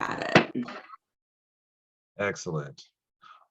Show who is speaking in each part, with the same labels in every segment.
Speaker 1: at it.
Speaker 2: Excellent.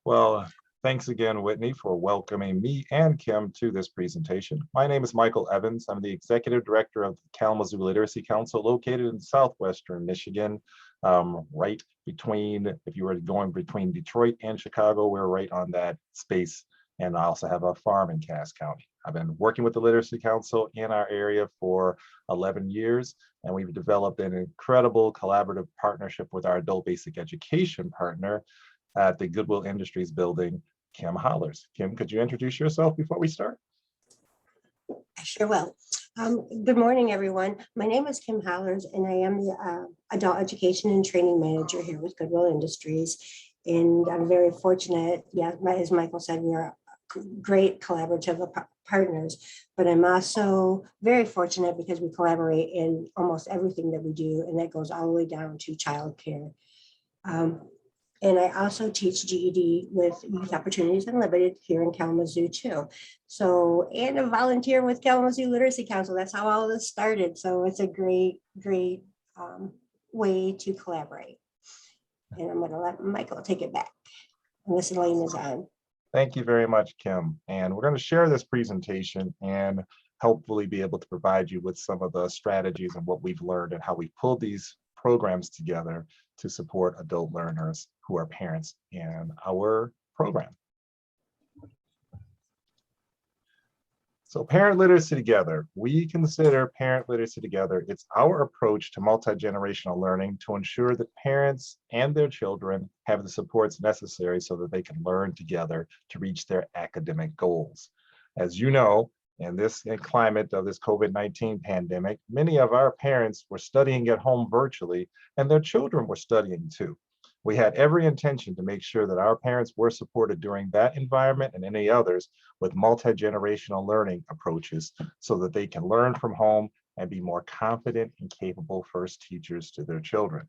Speaker 2: Well, thanks again, Whitney, for welcoming me and Kim to this presentation. My name is Michael Evans. I'm the Executive Director of the Kalamazoo Literacy Council, located in Southwestern Michigan, right between, if you were going between Detroit and Chicago, we're right on that space. And I also have a farm in Cass County. I've been working with the Literacy Council in our area for 11 years, and we've developed an incredible collaborative partnership with our adult basic education partner at the Goodwill Industries building, Kim Hollers. Kim, could you introduce yourself before we start?
Speaker 3: I sure will. Good morning, everyone. My name is Kim Hollers, and I am the Adult Education and Training Manager here with Goodwill Industries. And I'm very fortunate, as Michael said, we are great collaborative partners, but I'm also very fortunate because we collaborate in almost everything that we do, and that goes all the way down to childcare. And I also teach GED with Youth Opportunities Unlimited here in Kalamazoo too. So, and a volunteer with Kalamazoo Literacy Council. That's how all this started. So it's a great way to collaborate. And I'm gonna let Michael take it back. And this lane is on.
Speaker 2: Thank you very much, Kim. And we're going to share this presentation and hopefully be able to provide you with some of the strategies and what we've learned and how we pulled these programs together to support adult learners who are parents in our program. So Parent Literacy Together, we consider Parent Literacy Together, it's our approach to multi-generational learning to ensure that parents and their children have the supports necessary so that they can learn together to reach their academic goals. As you know, in this climate of this COVID-19 pandemic, many of our parents were studying at home virtually, and their children were studying too. We had every intention to make sure that our parents were supported during that environment and any others with multi-generational learning approaches so that they can learn from home and be more confident and capable first teachers to their children.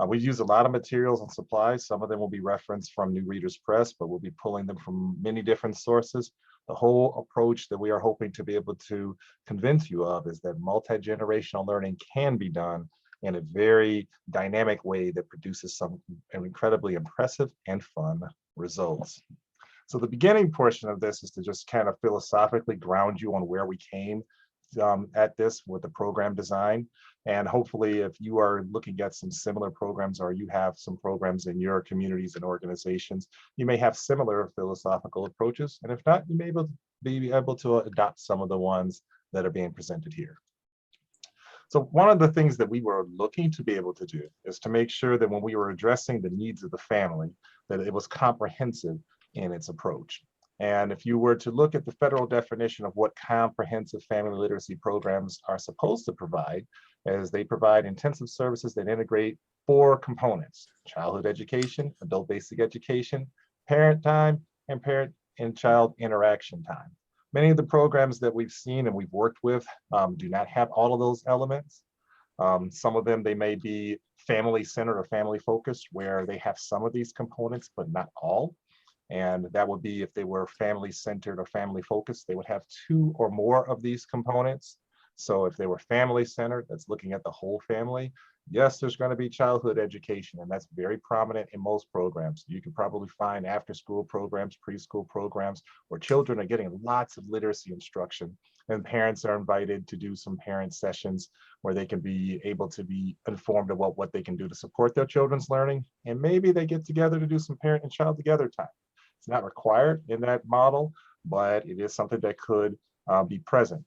Speaker 2: We use a lot of materials and supplies. Some of them will be referenced from New Readers Press, but we'll be pulling them from many different sources. The whole approach that we are hoping to be able to convince you of is that multi-generational learning can be done in a very dynamic way that produces some incredibly impressive and fun results. So the beginning portion of this is to just kind of philosophically ground you on where we came at this with the program design. And hopefully if you are looking at some similar programs or you have some programs in your communities and organizations, you may have similar philosophical approaches. And if not, you may be able to adopt some of the ones that are being presented here. So one of the things that we were looking to be able to do is to make sure that when we were addressing the needs of the family, that it was comprehensive in its approach. And if you were to look at the federal definition of what comprehensive family literacy programs are supposed to provide, as they provide intensive services that integrate 4 components: childhood education, adult basic education, parent time, and parent and child interaction time. Many of the programs that we've seen and we've worked with do not have all of those elements. Some of them, they may be family-centered or family-focused, where they have some of these components, but not all. And that would be if they were family-centered or family-focused, they would have 2 or more of these components. So if they were family-centered, that's looking at the whole family, yes, there's going to be childhood education, and that's very prominent in most programs. You can probably find after-school programs, preschool programs, where children are getting lots of literacy instruction, and parents are invited to do some parent sessions where they can be able to be informed about what they can do to support their children's learning. And maybe they get together to do some parent and child together time. It's not required in that model, but it is something that could be present.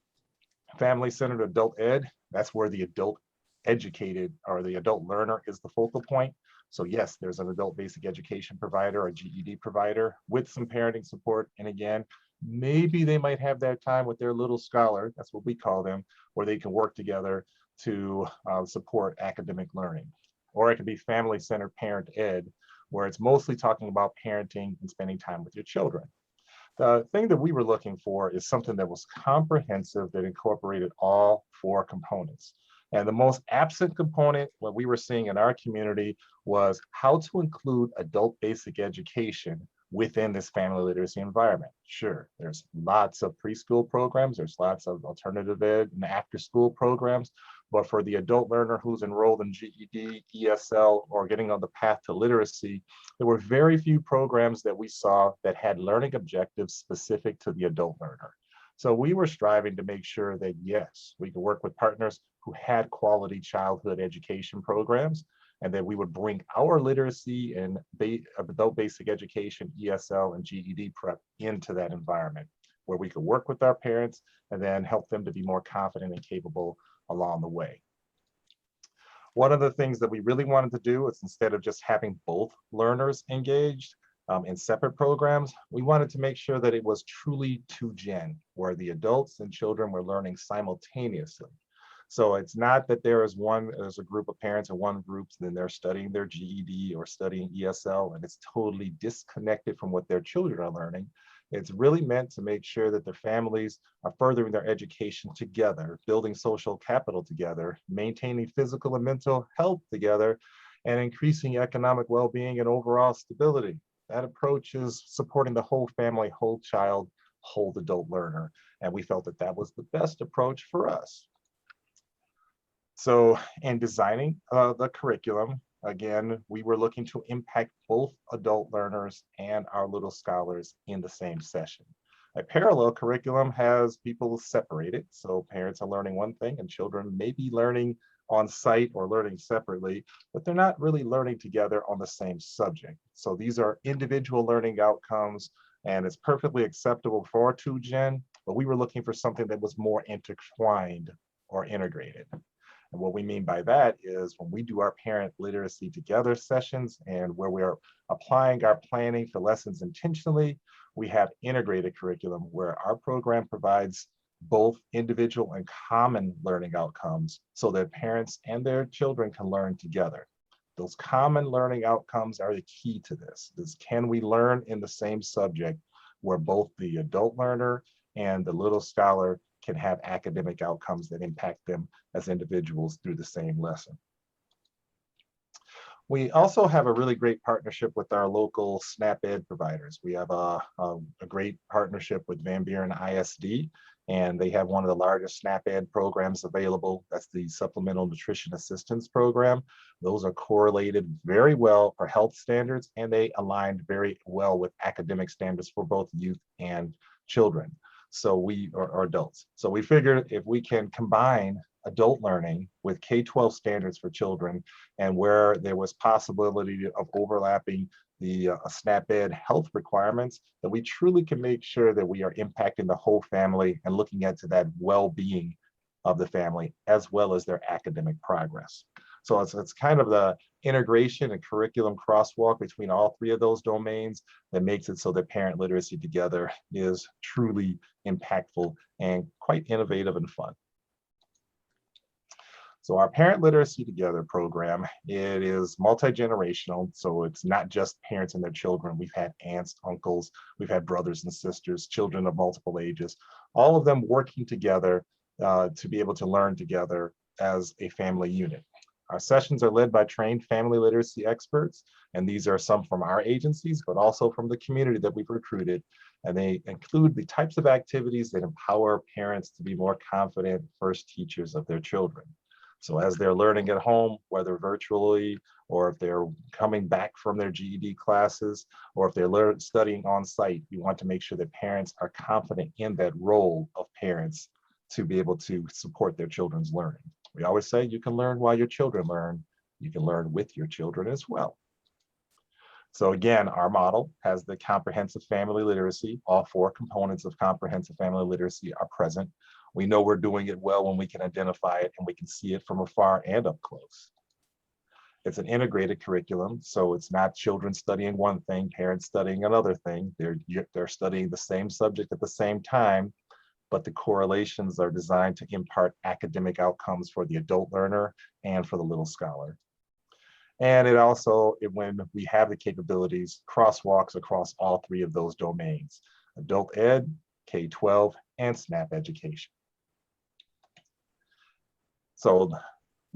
Speaker 2: Family-centered adult ed, that's where the adult educated or the adult learner is the focal point. So yes, there's an adult basic education provider or GED provider with some parenting support. And again, maybe they might have that time with their little scholar, that's what we call them, where they can work together to support academic learning. Or it could be family-centered parent ed, where it's mostly talking about parenting and spending time with your children. The thing that we were looking for is something that was comprehensive, that incorporated all 4 components. And the most absent component, what we were seeing in our community, was how to include adult basic education within this family literacy environment. Sure, there's lots of preschool programs, there's lots of alternative ed and after school programs, But for the adult learner who's enrolled in GED, ESL, or getting on the path to literacy, there were very few programs that we saw that had learning objectives specific to the adult learner. So we were striving to make sure that, yes, we could work with partners who had quality childhood education programs, and that we would bring our literacy and adult basic education, ESL, and GED prep into that environment, where we could work with our parents and then help them to be more confident and capable along the way. One of the things that we really wanted to do is, instead of just having both learners engaged in separate programs, we wanted to make sure that it was truly 2-gen, where the adults and children were learning simultaneously. So it's not that there's a group of parents in one group, and then they're studying their GED or studying ESL, and it's totally disconnected from what their children are learning. It's really meant to make sure that their families are furthering their education together, building social capital together, maintaining physical and mental health together, and increasing economic well-being and overall stability. That approach is supporting the whole family, whole child, whole adult learner. And we felt that that was the best approach for us. So in designing the curriculum, again, we were looking to impact both adult learners and our little scholars in the same session. A parallel curriculum has people separated. So parents are learning one thing and children may be learning on site or learning separately, but they're not really learning together on the same subject. So these are individual learning outcomes, and it's perfectly acceptable for 2-gen, but we were looking for something that was more intertwined or integrated. And what we mean by that is, when we do our parent literacy together sessions and where we are applying our planning for lessons intentionally, we have integrated curriculum where our program provides both individual and common learning outcomes so that parents and their children can learn together. Those common learning outcomes are the key to this. Can we learn in the same subject where both the adult learner and the little scholar can have academic outcomes that impact them as individuals through the same lesson. We also have a really great partnership with our local SNAP Ed providers. We have a great partnership with Van Buren ISD, and they have one of the largest SNAP Ed programs available. That's the Supplemental Nutrition Assistance Program. Those are correlated very well for health standards, and they aligned very well with academic standards for both youth and children. So we are adults. So we figured if we can combine adult learning with K-12 standards for children, and where there was possibility of overlapping the SNAP Ed health requirements, that we truly can make sure that we are impacting the whole family and looking into that well-being of the family as well as their academic progress. So it's kind of the integration and curriculum crosswalk between all three of those domains that makes it so that parent literacy together is truly impactful and quite innovative and fun. So our Parent Literacy Together program, it is multi-generational. So it's not just parents and their children. We've had aunts, uncles, we've had brothers and sisters, children of multiple ages, all of them working together to be able to learn together as a family unit. Our sessions are led by trained family literacy experts, and these are some from our agencies, but also from the community that we've recruited. And they include the types of activities that empower parents to be more confident first teachers of their children. So as they're learning at home, whether virtually, or if they're coming back from their GED classes, or if they're studying on site, we want to make sure that parents are confident in that role of parents to be able to support their children's learning. We always say you can learn while your children learn. You can learn with your children as well. So again, our model has the comprehensive family literacy. All 4 components of comprehensive family literacy are present. We know we're doing it well when we can identify it and we can see it from afar and up close. It's an integrated curriculum, so it's not children studying one thing, parents studying another thing. They're studying the same subject at the same time, but the correlations are designed to impart academic outcomes for the adult learner and for the little scholar. And it also, when we have the capabilities, crosswalks across all 3 of those domains: adult ed, K-12, and SNAP education. So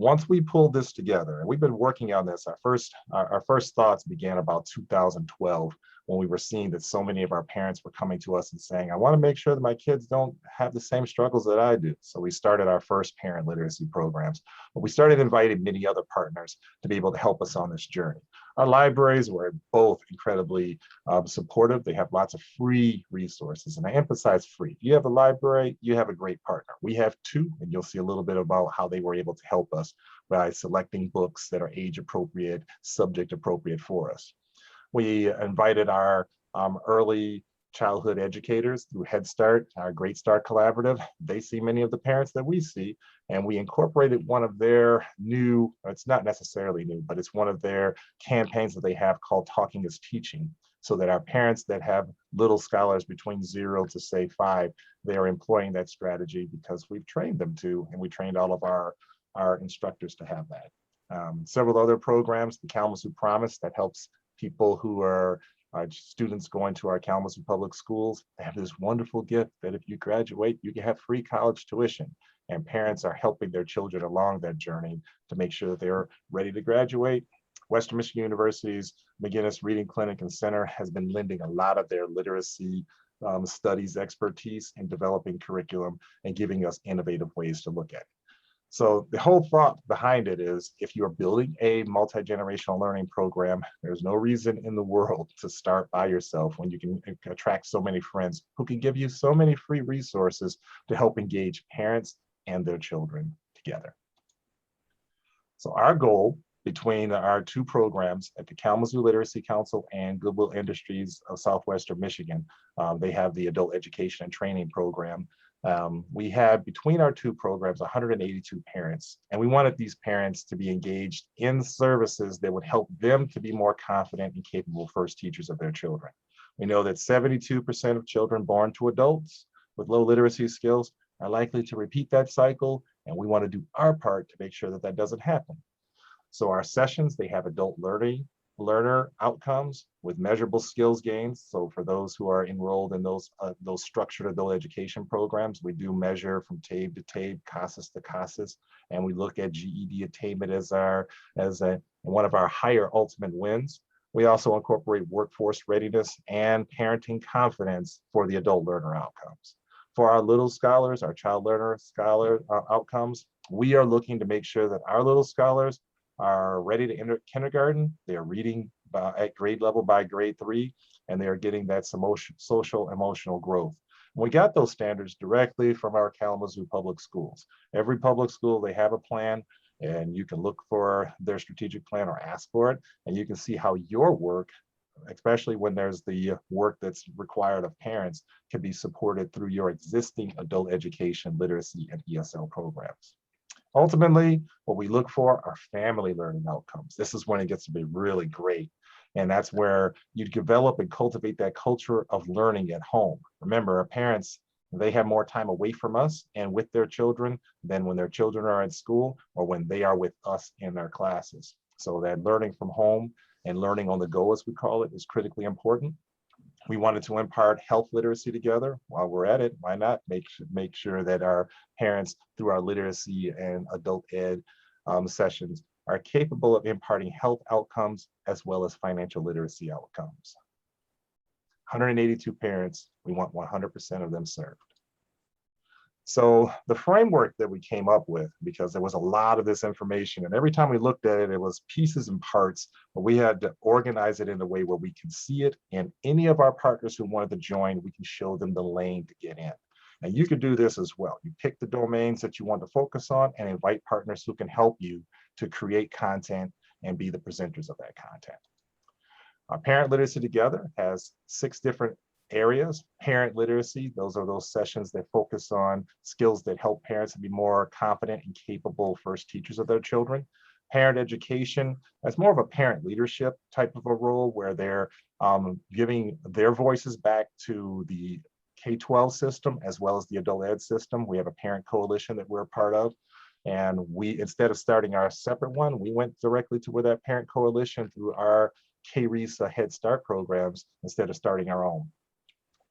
Speaker 2: Once we pulled this together, and we've been working on this, our first thoughts began about 2012, when we were seeing that so many of our parents were coming to us and saying, I want to make sure that my kids don't have the same struggles that I do. So we started our first parent literacy programs, but we started inviting many other partners to be able to help us on this journey. Our libraries were both incredibly supportive. They have lots of free resources, and I emphasize free. If you have a library, you have a great partner. We have two, and you'll see a little bit about how they were able to help us by selecting books that are age appropriate, subject appropriate for us. We invited our early childhood educators through Head Start, our Great Start Collaborative. They see many of the parents that we see, and we incorporated one of their new, it's not necessarily new, but it's one of their campaigns that they have called Talking is Teaching, so that our parents that have little scholars between 0 to say 5, they are employing that strategy because we've trained them to, and we trained all of our instructors to have that. Several other programs, the Kalamazoo Promise, that helps people who are students going to our Kalamazoo public schools. They have this wonderful gift that if you graduate, you can have free college tuition. And parents are helping their children along that journey to make sure that they're ready to graduate. Western Michigan University's McGinnis Reading Clinic and Center has been lending a lot of their literacy studies expertise in developing curriculum and giving us innovative ways to look at it. So the whole thought behind it is, if you're building a multi-generational learning program, there's no reason in the world to start by yourself when you can attract so many friends who can give you so many free resources to help engage parents and their children together. So our goal between our two programs at the Kalamazoo Literacy Council and Goodwill Industries of Southwestern Michigan, they have the adult education and training program. We had between our two programs 182 parents, and we wanted these parents to be engaged in services that would help them to be more confident and capable first teachers of their children. We know that 72% of children born to adults with low literacy skills are likely to repeat that cycle, and we want to do our part to make sure that that doesn't happen. So our sessions, they have adult learner outcomes with measurable skills gains. So for those who are enrolled in those structured adult education programs, we do measure from TABE to TABE, CASAS to CASAS, and we look at GED attainment as one of our higher ultimate wins. We also incorporate workforce readiness and parenting confidence for the adult learner outcomes. For our little scholars, our child learner scholar outcomes, we are looking to make sure that our little scholars are ready to enter kindergarten. They are reading at grade level by grade 3, and they are getting that social emotional growth. And we got those standards directly from our Kalamazoo public schools. Every public school, they have a plan, and you can look for their strategic plan or ask for it, and you can see how your work, especially when there's the work that's required of parents, can be supported through your existing adult education, literacy, and ESL programs. Ultimately, what we look for are family learning outcomes. This is when it gets to be really great. And that's where you develop and cultivate that culture of learning at home. Remember, our parents, they have more time away from us and with their children than when their children are at school or when they are with us in their classes. So that learning from home and learning on the go, as we call it, is critically important. We wanted to impart health literacy together. While we're at it, why not make sure that our parents, through our literacy and adult ed sessions, are capable of imparting health outcomes as well as financial literacy outcomes. 182 parents, we want 100% of them served. So the framework that we came up with, because there was a lot of this information, and every time we looked at it, it was pieces and parts, but we had to organize it in a way where we can see it, and any of our partners who wanted to join, we can show them the lane to get in. And you can do this as well. You pick the domains that you want to focus on and invite partners who can help you to create content and be the presenters of that content. Our Parent Literacy Together has 6 different areas. Parent literacy, those are those sessions that focus on skills that help parents to be more confident and capable first teachers of their children. Parent education, that's more of a parent leadership type of a role where they're giving their voices back to the K-12 system as well as the adult ed system. We have a parent coalition that we're a part of. And we, instead of starting our separate one, we went directly to where that parent coalition through our KRESA Head Start programs instead of starting our own.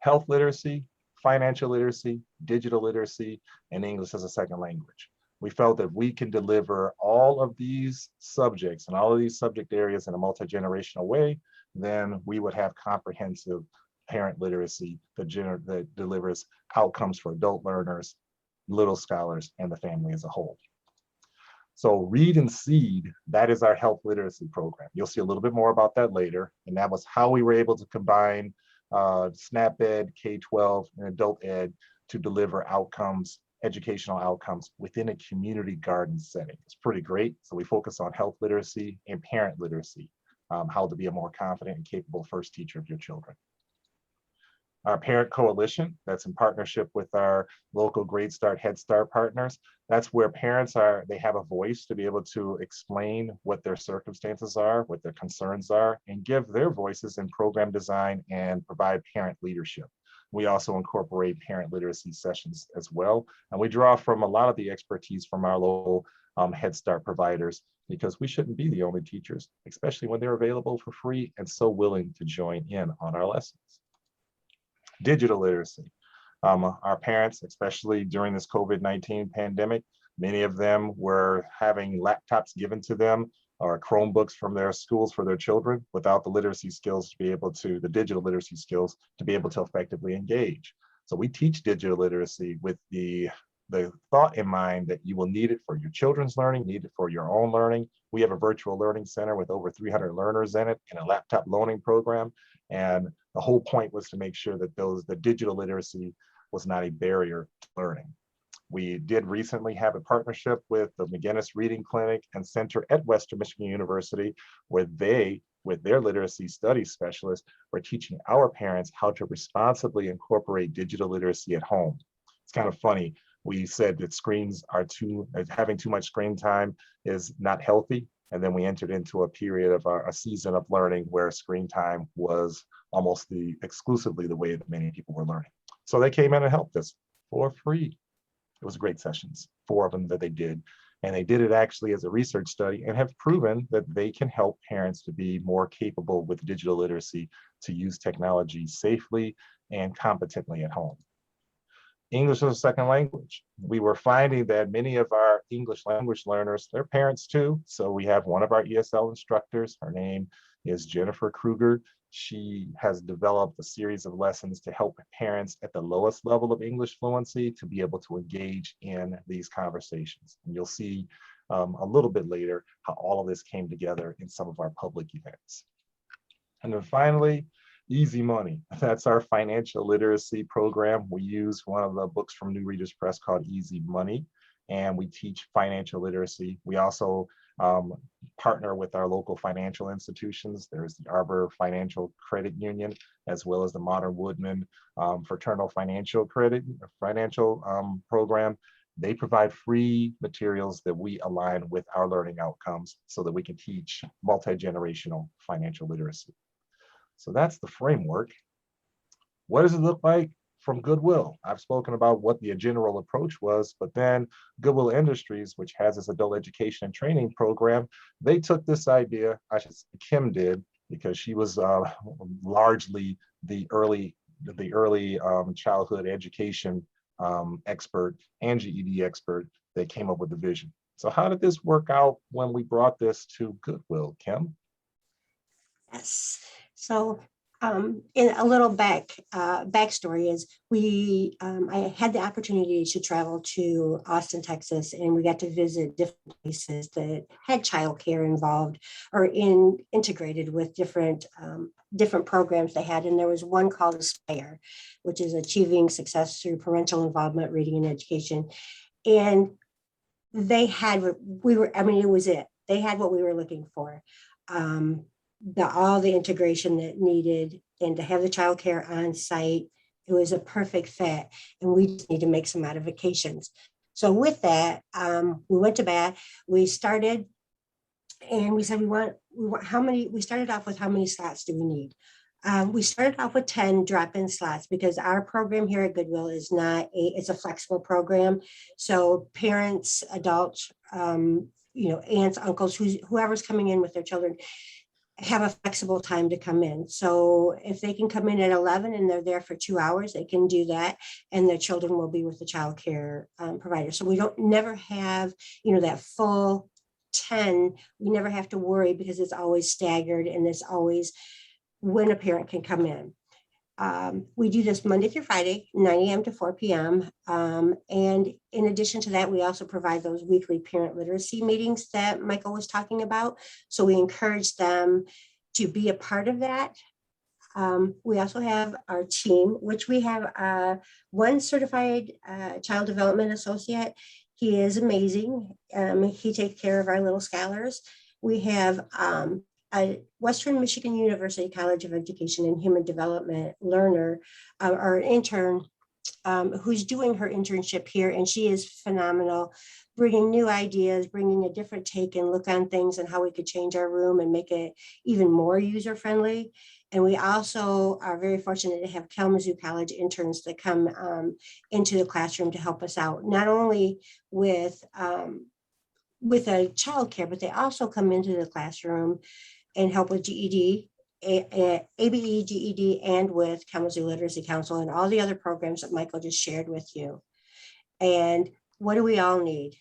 Speaker 2: Health literacy, financial literacy, digital literacy, and English as a second language. We felt that we can deliver all of these subjects and all of these subject areas in a multi-generational way, then we would have comprehensive parent literacy that delivers outcomes for adult learners, little scholars, and the family as a whole. So Read and Seed, that is our health literacy program. You'll see a little bit more about that later. And that was how we were able to combine SNAP Ed, K-12, and adult ed to deliver outcomes, educational outcomes within a community garden setting. It's pretty great. So we focus on health literacy and parent literacy, how to be a more confident and capable first teacher of your children. Our parent coalition, that's in partnership with our local Great Start, Head Start partners. That's where parents they have a voice to be able to explain what their circumstances are, what their concerns are, and give their voices in program design and provide parent leadership. We also incorporate parent literacy sessions as well. And we draw from a lot of the expertise from our local Head Start providers, because we shouldn't be the only teachers, especially when they're available for free and so willing to join in on our lessons. Digital literacy. Our parents, especially during this COVID-19 pandemic, many of them were having laptops given to them or Chromebooks from their schools for their children without the literacy skills to be able to, the digital literacy skills to be able to effectively engage. So we teach digital literacy with the thought in mind that you will need it for your children's learning, need it for your own learning. We have a virtual learning center with over 300 learners in it and a laptop loaning program. And the whole point was to make sure that the digital literacy was not a barrier to learning. We did recently have a partnership with the McGinnis Reading Clinic and Center at Western Michigan University, where they, with their literacy studies specialists, were teaching our parents how to responsibly incorporate digital literacy at home. It's kind of funny. We said that having too much screen time is not healthy. And then we entered into a period of a season of learning where screen time was almost exclusively the way that many people were learning. So they came in and helped us for free. It was great sessions, 4 of them that they did. And they did it actually as a research study and have proven that they can help parents to be more capable with digital literacy to use technology safely and competently at home. English as a second language. We were finding that many of our English language learners, they're parents too. So we have one of our ESL instructors, her name is Jennifer Kruger. She has developed a series of lessons to help parents at the lowest level of English fluency to be able to engage in these conversations. And you'll see a little bit later how all of this came together in some of our public events. And then finally, Easy Money. That's our financial literacy program. We use one of the books from New Readers Press called Easy Money, and we teach financial literacy. We also partner with our local financial institutions. There's the Arbor Financial Credit Union, as well as the Modern Woodman Fraternal Financial Program. They provide free materials that we align with our learning outcomes so that we can teach multi-generational financial literacy. So that's the framework. What does it look like from Goodwill? I've spoken about what the general approach was, but then Goodwill Industries, which has this adult education and training program, they took this idea, Kim did, because she was largely the early childhood education expert and GED expert that came up with the vision. So how did this work out when we brought this to Goodwill, Kim?
Speaker 3: Yes. So in a little backstory is I had the opportunity to travel to Austin, Texas, and we got to visit different places that had childcare involved or integrated with different programs they had. And there was one called Aspire, which is Achieving Success Through Parental Involvement, Reading and Education. And they had it was it. They had what we were looking for. All the integration that needed, and to have the childcare on site, it was a perfect fit, and we just need to make some modifications. So with that, we went to bat. We started, and we said we started off with how many slots do we need? We started off with 10 drop-in slots because our program here at Goodwill is it's a flexible program. So parents, adults, aunts, uncles, whoever's coming in with their children, have a flexible time to come in. So if they can come in at 11 and they're there for 2 hours, they can do that. And their children will be with the childcare provider. So we don't never have, that full 10. We never have to worry because it's always staggered and it's always when a parent can come in. We do this Monday through Friday, 9 a.m. to 4 p.m. And in addition to that, we also provide those weekly parent literacy meetings that Michael was talking about. So we encourage them to be a part of that. We also have our team, which we have one certified child development associate. He is amazing. He takes care of our little scholars. We have a Western Michigan University College of Education and Human Development learner, or an intern, who's doing her internship here, and she is phenomenal, bringing new ideas, bringing a different take and look on things and how we could change our room and make it even more user-friendly. And we also are very fortunate to have Kalamazoo College interns that come into the classroom to help us out, not only with a childcare, but they also come into the classroom and help with GED, ABE, GED, and with Kalamazoo Literacy Council and all the other programs that Michael just shared with you. And what do we all need?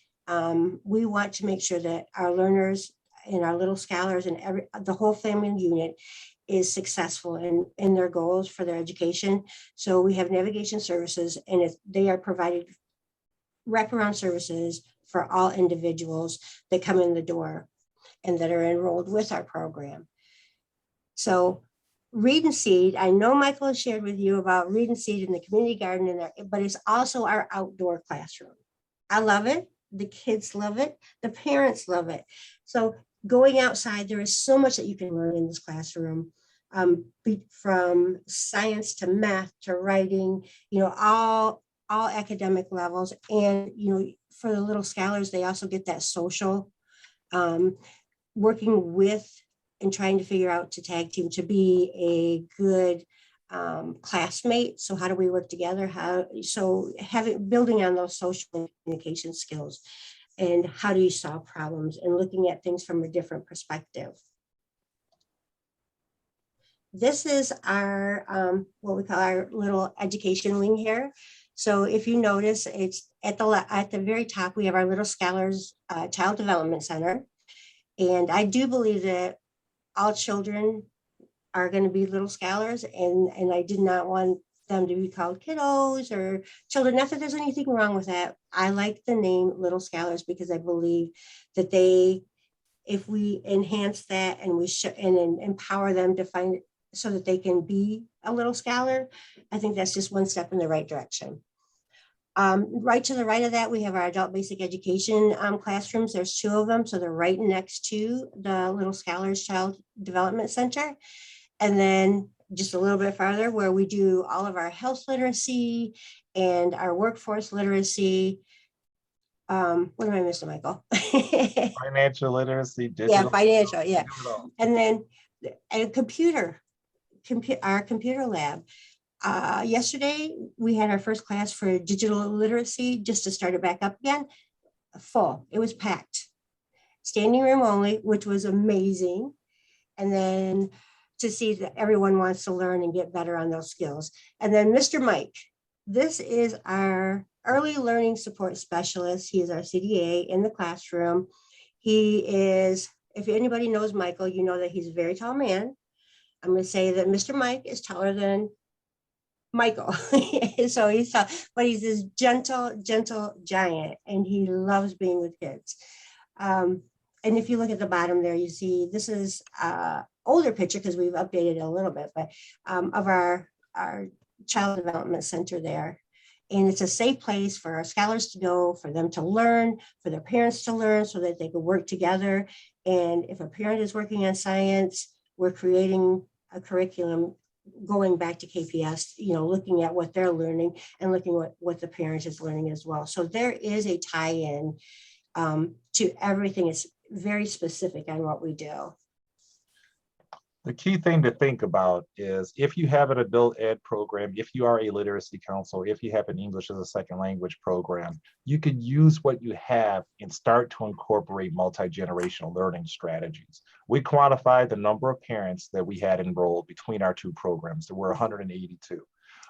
Speaker 3: We want to make sure that our learners and our little scholars and the whole family unit is successful in their goals for their education. So we have navigation services, and they are provided wraparound services for all individuals that come in the door and that are enrolled with our program. So Read and Seed, I know Michael has shared with you about Read and Seed in the community garden, but it's also our outdoor classroom. I love it. The kids love it. The parents love it. So going outside, there is so much that you can learn in this classroom, from science to math to writing, all academic levels. And, for the little scholars, they also get that social, working with and trying to figure out to tag team to be a good classmate. So how do we work together? Building on those social communication skills, and how do you solve problems and looking at things from a different perspective. This is our, what we call our little education wing here. So if you notice, it's at the very top, we have our Little Scholars Child Development Center. And I do believe that all children are going to be little scholars, and I did not want them to be called kiddos or children. Not that there's anything wrong with that. I like the name Little Scholars because I believe that if we enhance that and and empower them to find it so that they can be a little scholar, I think that's just one step in the right direction. Right to the right of that, we have our adult basic education classrooms. There's 2 of them. So they're right next to the Little Scholars Child Development Center. And then just a little bit farther, where we do all of our health literacy and our workforce literacy. What am I missing, Michael?
Speaker 2: Financial literacy, digital.
Speaker 3: Yeah, financial, yeah. And then a our computer lab. Yesterday, we had our first class for digital literacy, just to start it back up again. Full. It was packed. Standing room only, which was amazing. And then to see that everyone wants to learn and get better on those skills. And then Mr. Mike, this is our early learning support specialist. He is our CDA in the classroom. He is, if anybody knows Michael, you know that he's a very tall man. I'm going to say that Mr. Mike is taller than Michael. So he's tall, but he's this gentle giant, and he loves being with kids. And if you look at the bottom there, you see this is older picture because we've updated it a little bit, but of our child development center there. And it's a safe place for our scholars to go, for them to learn, for their parents to learn, so that they can work together. And if a parent is working on science, we're creating a curriculum going back to KPS, looking at what they're learning and looking at what the parent is learning as well. So there is a tie-in to everything. It's very specific on what we do.
Speaker 2: The key thing to think about is if you have an adult ed program, if you are a literacy council, if you have an English as a second language program, you can use what you have and start to incorporate multi-generational learning strategies. We quantified the number of parents that we had enrolled between our two programs. There were 182.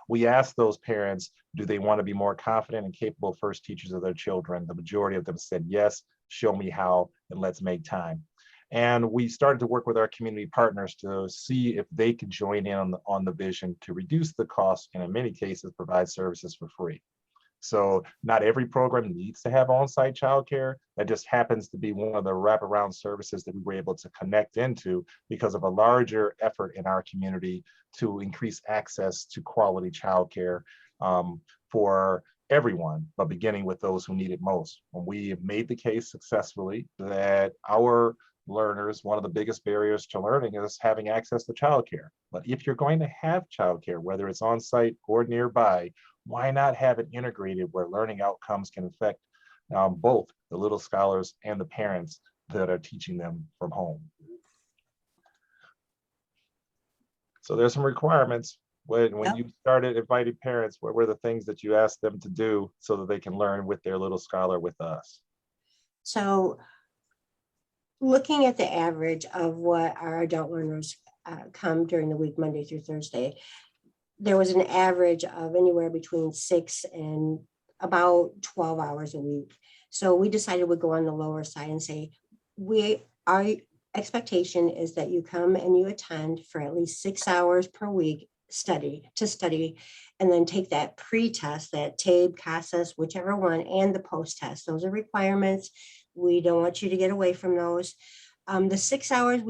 Speaker 2: We asked those parents, do they want to be more confident and capable first teachers of their children? The majority of them said yes, show me how, and let's make time. And we started to work with our community partners to see if they could join in on the vision to reduce the cost and in many cases provide services for free. So not every program needs to have on-site childcare. That just happens to be one of the wraparound services that we were able to connect into because of a larger effort in our community to increase access to quality childcare for everyone, but beginning with those who need it most. When we have made the case successfully that our learners, one of the biggest barriers to learning is having access to childcare. But if you're going to have childcare, whether it's on site or nearby, why not have it integrated where learning outcomes can affect both the little scholars and the parents that are teaching them from home? So there's some requirements. When you started inviting parents, what were the things that you asked them to do so that they can learn with their little scholar with us?
Speaker 3: So looking at the average of what our adult learners come during the week, Monday through Thursday, there was an average of anywhere between 6 and about 12 hours a week. So we decided we'd go on the lower side and say, our expectation is that you come and you attend for at least 6 hours per week study, and then take that pre-test, that TABE, CASAS, whichever one, and the post-test. Those are requirements. We don't want you to get away from those. The 6 hours,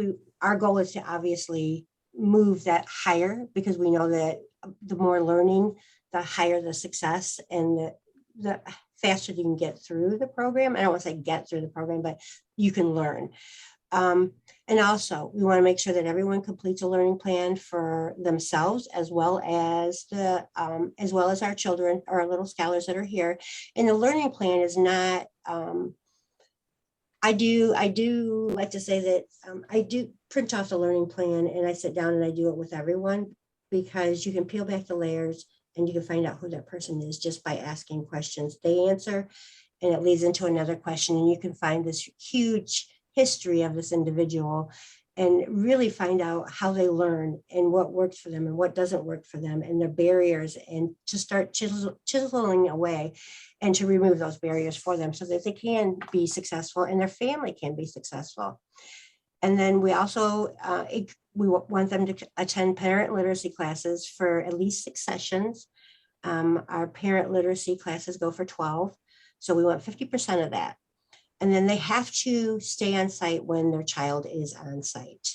Speaker 3: our goal is to obviously move that higher because we know that the more learning, the higher the success and the faster you can get through the program. I don't want to say get through the program, but you can learn. And also we want to make sure that everyone completes a learning plan for themselves as well as our children, our little scholars that are here. And the learning plan is not, I do like to say that I do print off the learning plan and I sit down and I do it with everyone because you can peel back the layers and you can find out who that person is just by asking questions. They answer and it leads into another question and you can find this huge history of this individual and really find out how they learn and what works for them and what doesn't work for them and their barriers, and to start chiseling away and to remove those barriers for them so that they can be successful and their family can be successful. And then we also, we want them to attend parent literacy classes for at least 6 sessions. Our parent literacy classes go for 12. So we want 50% of that. And then they have to stay on site when their child is on site.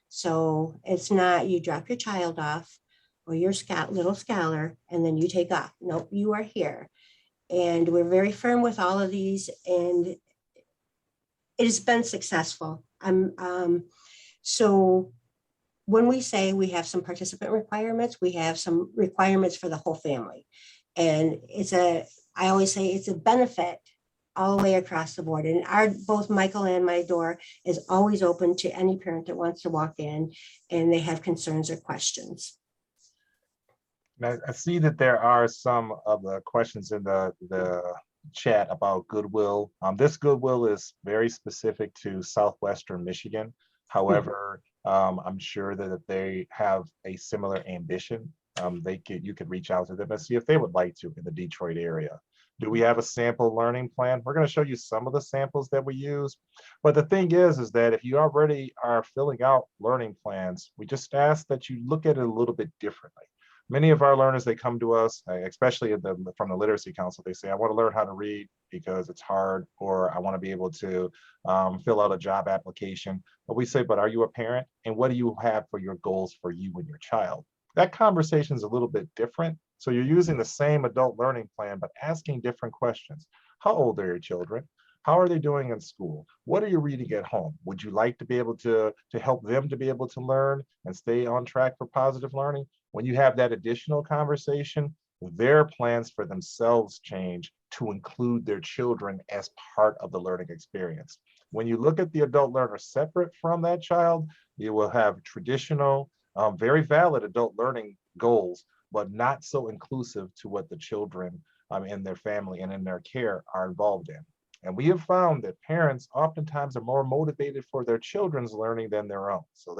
Speaker 3: So it's not you drop your child off or your little scholar and then you take off. Nope, you are here. And we're very firm with all of these and it has been successful. So when we say we have some participant requirements, we have some requirements for the whole family. And I always say it's a benefit all the way across the board. And both Michael and my door is always open to any parent that wants to walk in and they have concerns or questions.
Speaker 2: Now, I see that there are some of the questions in the chat about Goodwill. This Goodwill is very specific to Southwestern Michigan. However, I'm sure that if they have a similar ambition, you could reach out to them and see if they would like to in the Detroit area. Do we have a sample learning plan? We're going to show you some of the samples that we use. But the thing is that if you already are filling out learning plans, we just ask that you look at it a little bit differently. Many of our learners, they come to us, especially from the Literacy Council, they say, I want to learn how to read because it's hard, or I want to be able to fill out a job application. But we say, but are you a parent? And what do you have for your goals for you and your child? That conversation is a little bit different. So you're using the same adult learning plan, but asking different questions. How old are your children? How are they doing in school? What are you reading at home? Would you like to be able to help them to be able to learn and stay on track for positive learning? When you have that additional conversation, their plans for themselves change to include their children as part of the learning experience. When you look at the adult learner separate from that child, you will have traditional, very valid adult learning goals, but not so inclusive to what the children in their family and in their care are involved in. And we have found that parents oftentimes are more motivated for their children's learning than their own. So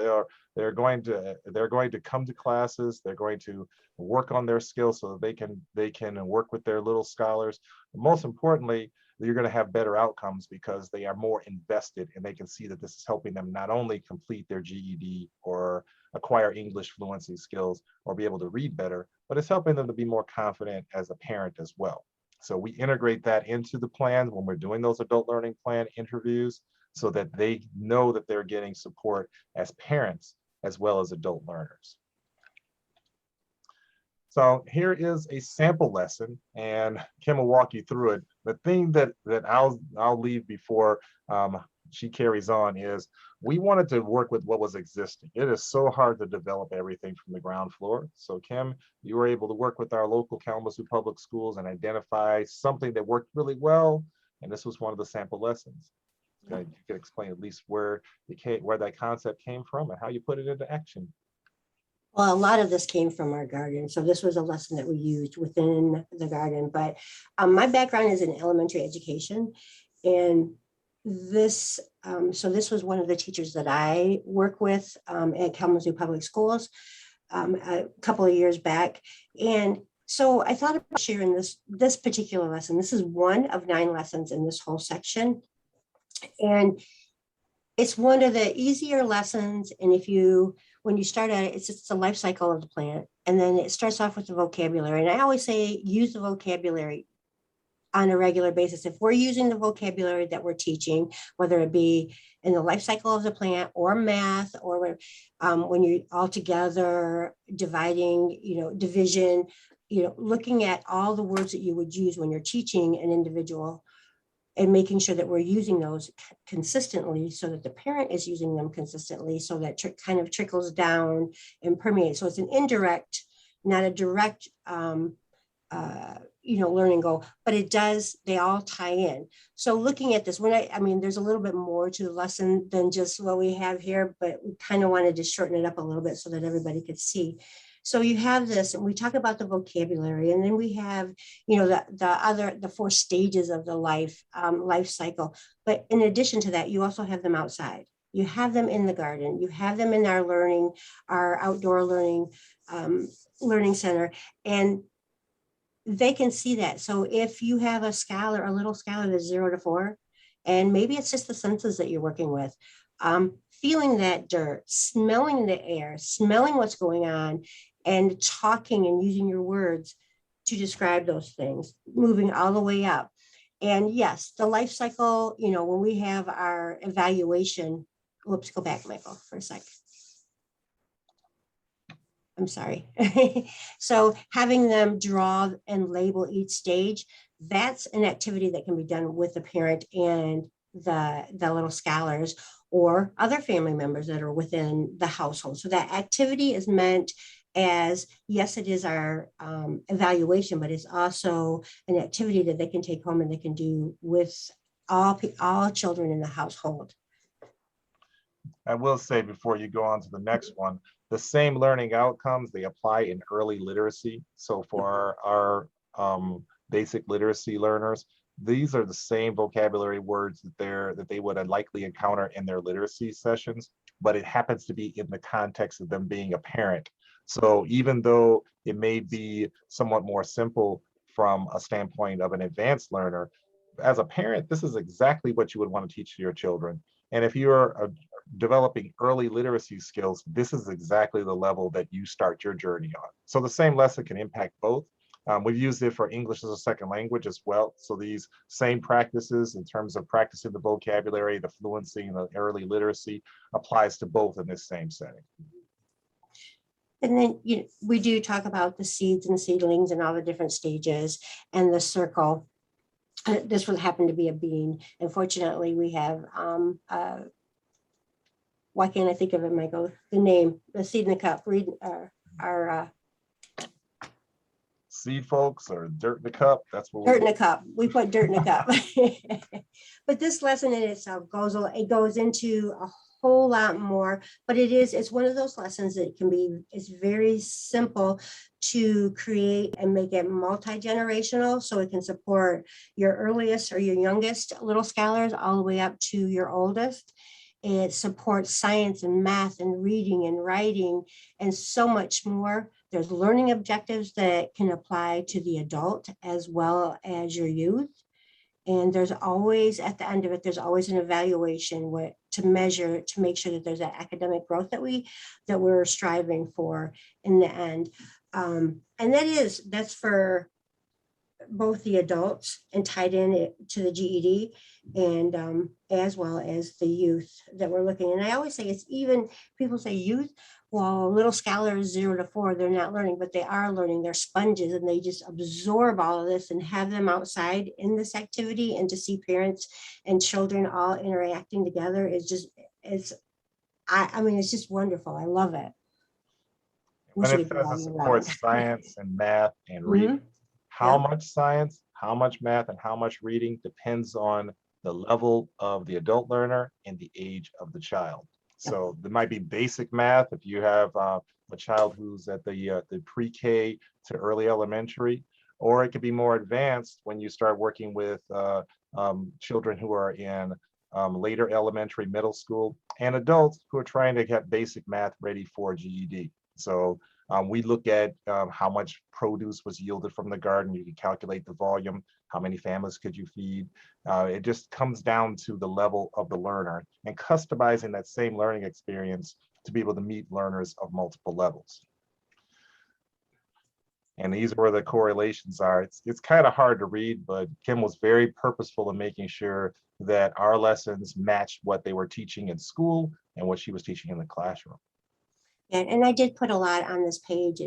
Speaker 2: they're going to come to classes, they're going to work on their skills so that they can work with their little scholars. But most importantly, you're going to have better outcomes because they are more invested and they can see that this is helping them not only complete their GED or acquire English fluency skills or be able to read better, but it's helping them to be more confident as a parent as well. So we integrate that into the plan when we're doing those adult learning plan interviews so that they know that they're getting support as parents as well as adult learners. So here is a sample lesson, and Kim will walk you through it. The thing that I'll leave before she carries on is we wanted to work with what was existing. It is so hard to develop everything from the ground floor. So Kim, you were able to work with our local Kalamazoo Public Schools and identify something that worked really well, and this was one of the sample lessons. You can explain at least where that concept came from and how you put it into action.
Speaker 3: Well, a lot of this came from our garden. So this was a lesson that we used within the garden. But my background is in elementary education. And this was one of the teachers that I work with at Kalamazoo Public Schools a couple of years back. And so I thought about sharing this particular lesson. This is one of 9 lessons in this whole section. And it's one of the easier lessons. And when you start at it, it's just the life cycle of the plant. And then it starts off with the vocabulary. And I always say, use the vocabulary on a regular basis. If we're using the vocabulary that we're teaching, whether it be in the life cycle of the plant or math, or when you're all together dividing, division, looking at all the words that you would use when you're teaching an individual and making sure that we're using those consistently so that the parent is using them consistently so that kind of trickles down and permeates. So it's an indirect, not a direct, learning goal, but they all tie in. So looking at this, there's a little bit more to the lesson than just what we have here, but we kind of wanted to shorten it up a little bit so that everybody could see. So you have this, and we talk about the vocabulary, and then we have, the 4 stages of the life cycle. But in addition to that, you also have them outside. You have them in the garden. You have them in our outdoor learning center, and they can see that. So if you have a little scholar that's 0 to 4, and maybe it's just the senses that you're working with, feeling that dirt, smelling the air, smelling what's going on, and talking and using your words to describe those things, moving all the way up. And yes, the life cycle, when we have our evaluation, whoops, go back, Michael, for a sec. I'm sorry. So having them draw and label each stage, that's an activity that can be done with the parent and the little scholars or other family members that are within the household. So that activity is meant as, yes, it is our evaluation, but it's also an activity that they can take home and they can do with all children in the household.
Speaker 2: I will say before you go on to the next one, the same learning outcomes, they apply in early literacy. So for our basic literacy learners, these are the same vocabulary words that they would likely encounter in their literacy sessions, but it happens to be in the context of them being a parent. So even though it may be somewhat more simple from a standpoint of an advanced learner, as a parent, this is exactly what you would want to teach to your children. And if you're developing early literacy skills, this is exactly the level that you start your journey on. So the same lesson can impact both. We've used it for English as a second language as well. So these same practices in terms of practicing the vocabulary, the fluency, and the early literacy applies to both in this same setting.
Speaker 3: And then we do talk about the seeds and seedlings and all the different stages and the circle. This would happen to be a bean. Unfortunately, we have, why can't I think of it, Michael? The name, the seed in the cup, read our
Speaker 2: seed folks or dirt in the cup. That's what
Speaker 3: Dirt in a cup. We put dirt in a cup. But this lesson in itself goes into a whole lot more, but it's one of those lessons that it's very simple to create and make it multi-generational, so it can support your earliest or your youngest little scholars all the way up to your oldest. It supports science and math and reading and writing and so much more. There's learning objectives that can apply to the adult as well as your youth. And there's always, at the end of it, there's always an evaluation to measure, to make sure that there's that academic growth that we're striving for in the end. And that's for both the adults and tied in to the GED, and as well as the youth that we're looking. And I always say it's even, people say youth, well, little scholars 0 to 4, they're not learning, but they are learning. They're sponges, and they just absorb all of this and have them outside in this activity. And to see parents and children all interacting together is just, I mean, it's just wonderful. I love it.
Speaker 2: When it says it supports science and math and reading, how much science, how much math, and how much reading depends on the level of the adult learner and the age of the child. So there might be basic math if you have a child who's at the pre-K to early elementary, or it could be more advanced when you start working with children who are in later elementary, middle school, and adults who are trying to get basic math ready for GED. So we look at how much produce was yielded from the garden. You can calculate the volume, how many families could you feed. It just comes down to the level of the learner and customizing that same learning experience to be able to meet learners of multiple levels. And these are where the correlations are. It's kind of hard to read, but Kim was very purposeful in making sure that our lessons matched what they were teaching in school and what she was teaching in the classroom.
Speaker 3: And I did put a lot on this page,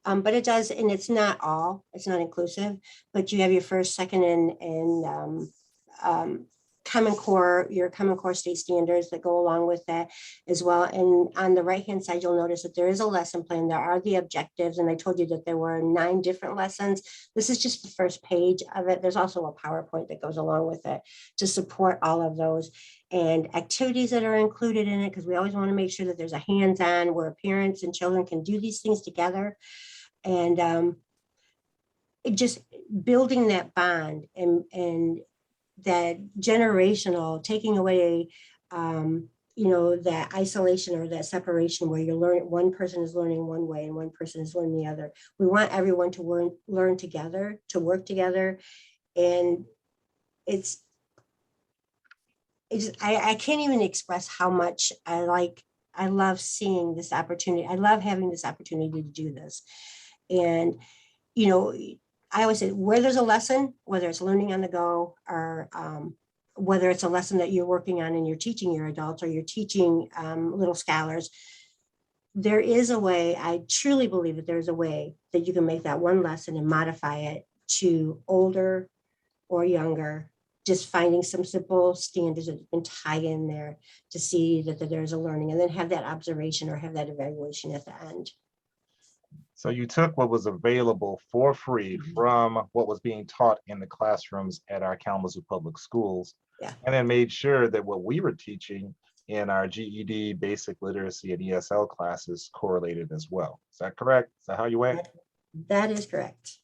Speaker 3: but it does, and it's not inclusive, but you have your first, second, and Common Core, your Common Core state standards that go along with that as well. And on the right-hand side, you'll notice that there is a lesson plan. There are the objectives, and I told you that there were 9 different lessons. This is just the first page of it. There's also a PowerPoint that goes along with it to support all of those, and activities that are included in it, because we always want to make sure that there's a hands-on where parents and children can do these things together. And it just building that bond and that generational, taking away that isolation or that separation where you're learning, one person is learning one way and one person is learning the other. We want everyone to learn together, to work together. And I can't even express how much I love seeing this opportunity. I love having this opportunity to do this. And, I always say where there's a lesson, whether it's learning on the go or whether it's a lesson that you're working on and you're teaching your adults or you're teaching little scholars, there is a way, I truly believe that there's a way that you can make that one lesson and modify it to older or younger, just finding some simple standards that you can tie in there to see that there's a learning, and then have that observation or have that evaluation at the end.
Speaker 2: So you took what was available for free from what was being taught in the classrooms at our Kalamazoo Public Schools, and then made sure that what we were teaching in our GED, basic literacy, and ESL classes correlated as well. Is that correct? Is that how you went?
Speaker 3: That is correct.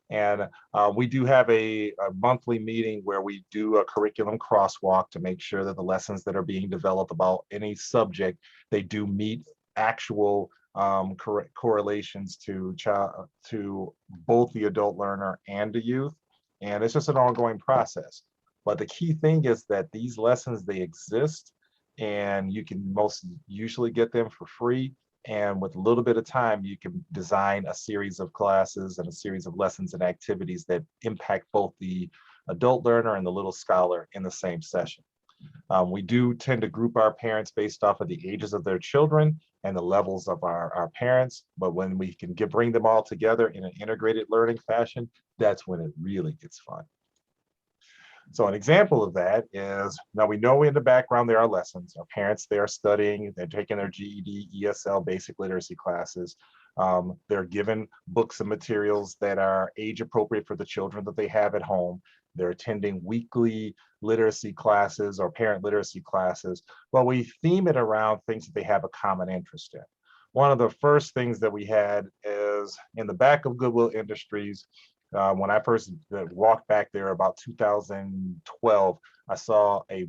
Speaker 2: And we do have a monthly meeting where we do a curriculum crosswalk to make sure that the lessons that are being developed about any subject, they do meet actual correlations to both the adult learner and the youth. And it's just an ongoing process. But the key thing is that these lessons, they exist, and you can most usually get them for free. And with a little bit of time, you can design a series of classes and a series of lessons and activities that impact both the adult learner and the little scholar in the same session. We do tend to group our parents based off of the ages of their children and the levels of our parents. But when we can bring them all together in an integrated learning fashion, that's when it really gets fun. So an example of that is, now we know in the background there are lessons. Our parents, they are studying, they're taking their GED, ESL, basic literacy classes. They're given books and materials that are age appropriate for the children that they have at home. They're attending weekly literacy classes or parent literacy classes. Well, we theme it around things that they have a common interest in. One of the first things that we had is in the back of Goodwill Industries. When I first walked back there about 2012, I saw a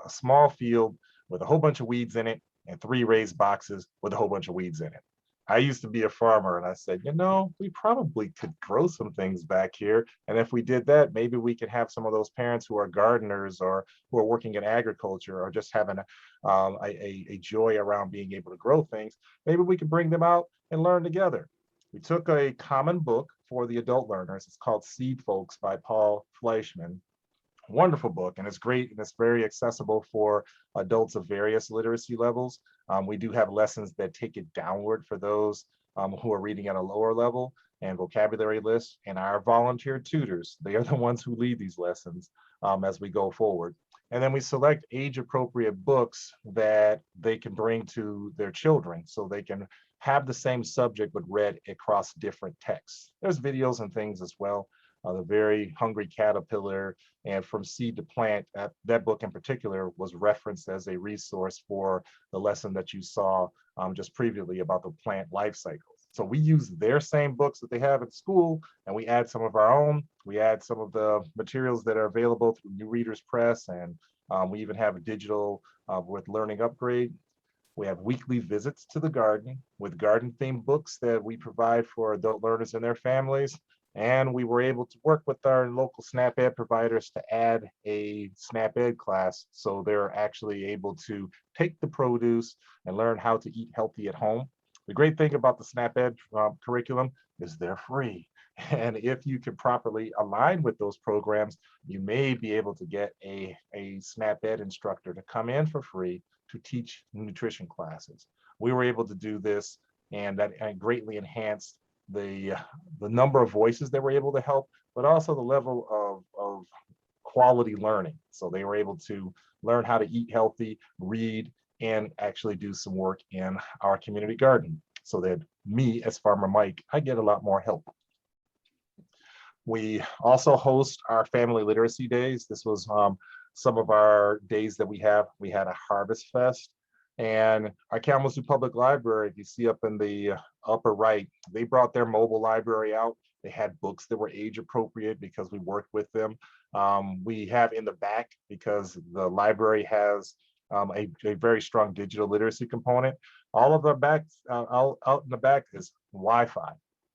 Speaker 2: small field with a whole bunch of weeds in it and 3 raised boxes with a whole bunch of weeds in it. I used to be a farmer and I said, you know, we probably could grow some things back here. And if we did that, maybe we could have some of those parents who are gardeners or who are working in agriculture or just having a joy around being able to grow things. Maybe we could bring them out and learn together. We took a common book for the adult learners. It's called Seed Folks by Paul Fleischman. Wonderful book, and it's great, and it's very accessible for adults of various literacy levels. We do have lessons that take it downward for those who are reading at a lower level, and vocabulary lists, and our volunteer tutors. They are the ones who lead these lessons as we go forward. And then we select age appropriate books that they can bring to their children so they can have the same subject but read across different texts. There's videos and things as well. The Very Hungry Caterpillar and From Seed to Plant, that book in particular was referenced as a resource for the lesson that you saw just previously about the plant life cycle. So we use their same books that they have at school, and we add some of our own. We add some of the materials that are available through New Readers Press, and we even have a digital with Learning Upgrade. We have weekly visits to the garden with garden-themed books that we provide for adult learners and their families. And we were able to work with our local SNAP Ed providers to add a SNAP Ed class. So they're actually able to take the produce and learn how to eat healthy at home. The great thing about the SNAP Ed curriculum is they're free. And if you can properly align with those programs, you may be able to get a SNAP Ed instructor to come in for free to teach nutrition classes. We were able to do this, and that greatly enhanced the number of voices that were able to help, but also the level of quality learning. So they were able to learn how to eat healthy, read, and actually do some work in our community garden so that me as Farmer Mike, I get a lot more help. We also host our family literacy days. This was some of our days that we have. We had a harvest fest. And our Kalamazoo Public Library, if you see up in the upper right, they brought their mobile library out. They had books that were age appropriate because we worked with them. We have in the back, because the library has a very strong digital literacy component. All of the back, out in the back is Wi-Fi.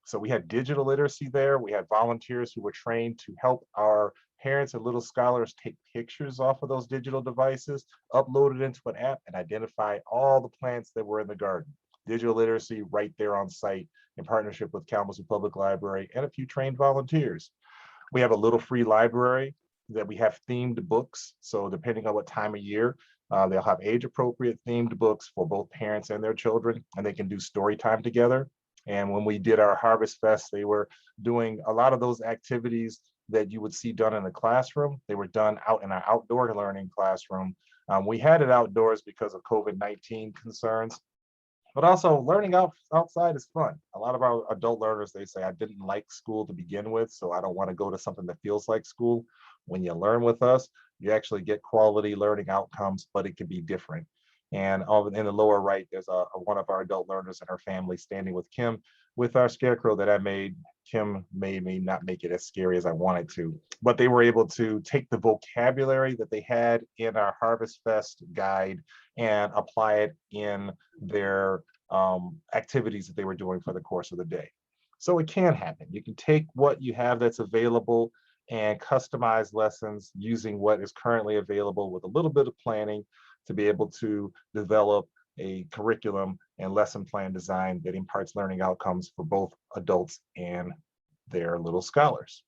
Speaker 2: So we had digital literacy there. We had volunteers who were trained to help our parents and little scholars take pictures off of those digital devices, upload it into an app, and identify all the plants that were in the garden. Digital literacy right there on site in partnership with Kalamazoo Public Library and a few trained volunteers. We have a little free library that we have themed books. So depending on what time of year, they'll have age appropriate themed books for both parents and their children, and they can do story time together. And when we did our Harvest Fest, they were doing a lot of those activities that you would see done in the classroom. They were done out in our outdoor learning classroom. We had it outdoors because of COVID-19 concerns, but also learning outside is fun. A lot of our adult learners, they say, I didn't like school to begin with, so I don't want to go to something that feels like school. When you learn with us, you actually get quality learning outcomes, but it can be different. And in the lower right, there's one of our adult learners and her family standing with Kim with our scarecrow that I made. Kim made me not make it as scary as I wanted to, but they were able to take the vocabulary that they had in our Harvest Fest guide and apply it in their activities that they were doing for the course of the day. So it can happen. You can take what you have that's available and customize lessons using what is currently available with a little bit of planning to be able to develop a curriculum and lesson plan design that imparts learning outcomes for both adults and their little scholars.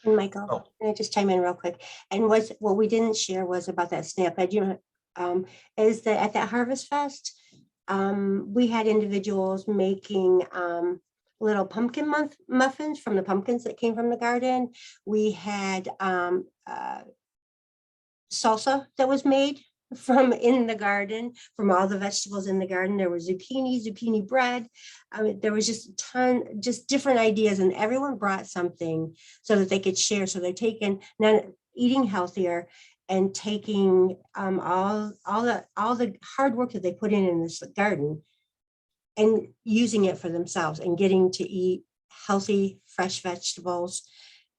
Speaker 3: And Michael, can I just chime in real quick? And what we didn't share was about that SNAP Ed, is that at that Harvest Fest, we had individuals making little pumpkin muffins from the pumpkins that came from the garden. We had salsa that was made from in the garden, from all the vegetables in the garden. There was zucchini bread. I mean, there was just a ton, just different ideas, and everyone brought something so that they could share. So they're taking, not eating healthier and taking all the hard work that they put in this garden and using it for themselves and getting to eat healthy, fresh vegetables.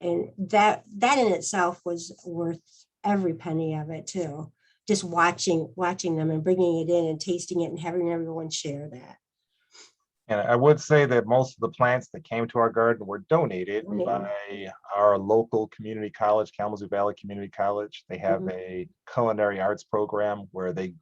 Speaker 3: And that in itself was worth every penny of it too. Just watching them and bringing it in and tasting it and having everyone share that.
Speaker 2: And I would say that most of the plants that came to our garden were donated by our local community college, Kalamazoo Valley Community College. They have a culinary arts program where they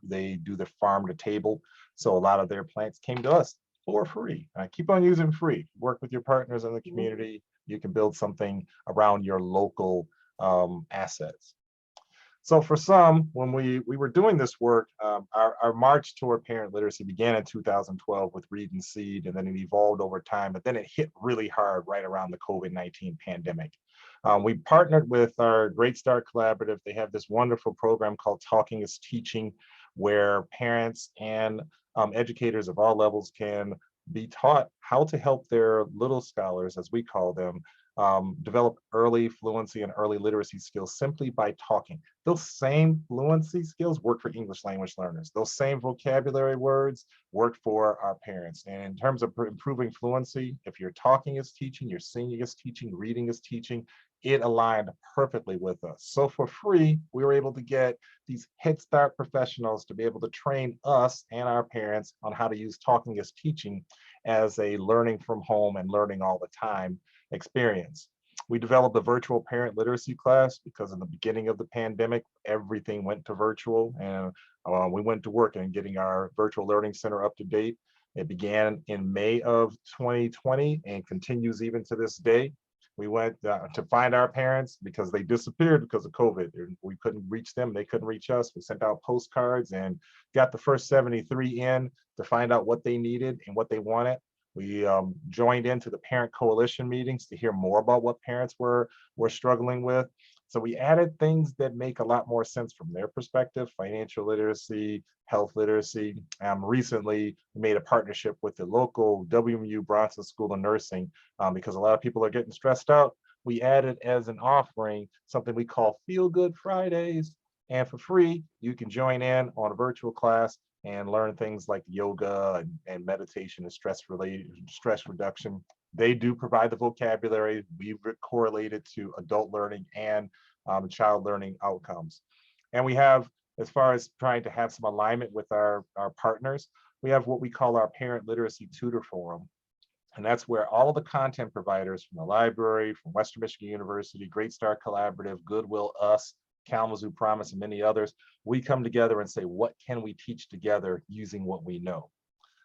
Speaker 2: do the farm to table. So a lot of their plants came to us for free. Keep on using free. Work with your partners in the community. You can build something around your local assets. So for some, when we were doing this work, our march toward parent literacy began in 2012 with Read and Seed, and then it evolved over time, but then it hit really hard right around the COVID-19 pandemic. We partnered with our Great Start Collaborative. They have this wonderful program called Talking is Teaching, where parents and educators of all levels can be taught how to help their little scholars, as we call them, develop early fluency and early literacy skills simply by talking. Those same fluency skills work for English language learners. Those same vocabulary words work for our parents. And in terms of improving fluency, if you're talking is teaching, you're singing is teaching, reading is teaching, it aligned perfectly with us. So for free, we were able to get these Head Start professionals to be able to train us and our parents on how to use talking as teaching as a learning from home and learning all the time experience. We developed a virtual parent literacy class because in the beginning of the pandemic, everything went to virtual, and we went to work in getting our virtual learning center up to date. It began in May of 2020 and continues even to this day. We went to find our parents because they disappeared because of COVID. We couldn't reach them, they couldn't reach us. We sent out postcards and got the first 73 in to find out what they needed and what they wanted. We joined into the parent coalition meetings to hear more about what parents were struggling with. So we added things that make a lot more sense from their perspective: financial literacy, health literacy. Recently, we made a partnership with the local WMU Bronson School of Nursing because a lot of people are getting stressed out. We added as an offering something we call Feel Good Fridays. And for free, you can join in on a virtual class and learn things like yoga and meditation and stress reduction. They do provide the vocabulary. We correlate it to adult learning and child learning outcomes. And we have, as far as trying to have some alignment with our partners, we have what we call our Parent Literacy Tutor Forum. And that's where all of the content providers from the library, from Western Michigan University, Great Start Collaborative, Goodwill, us, Kalamazoo Promise, and many others, we come together and say, what can we teach together using what we know?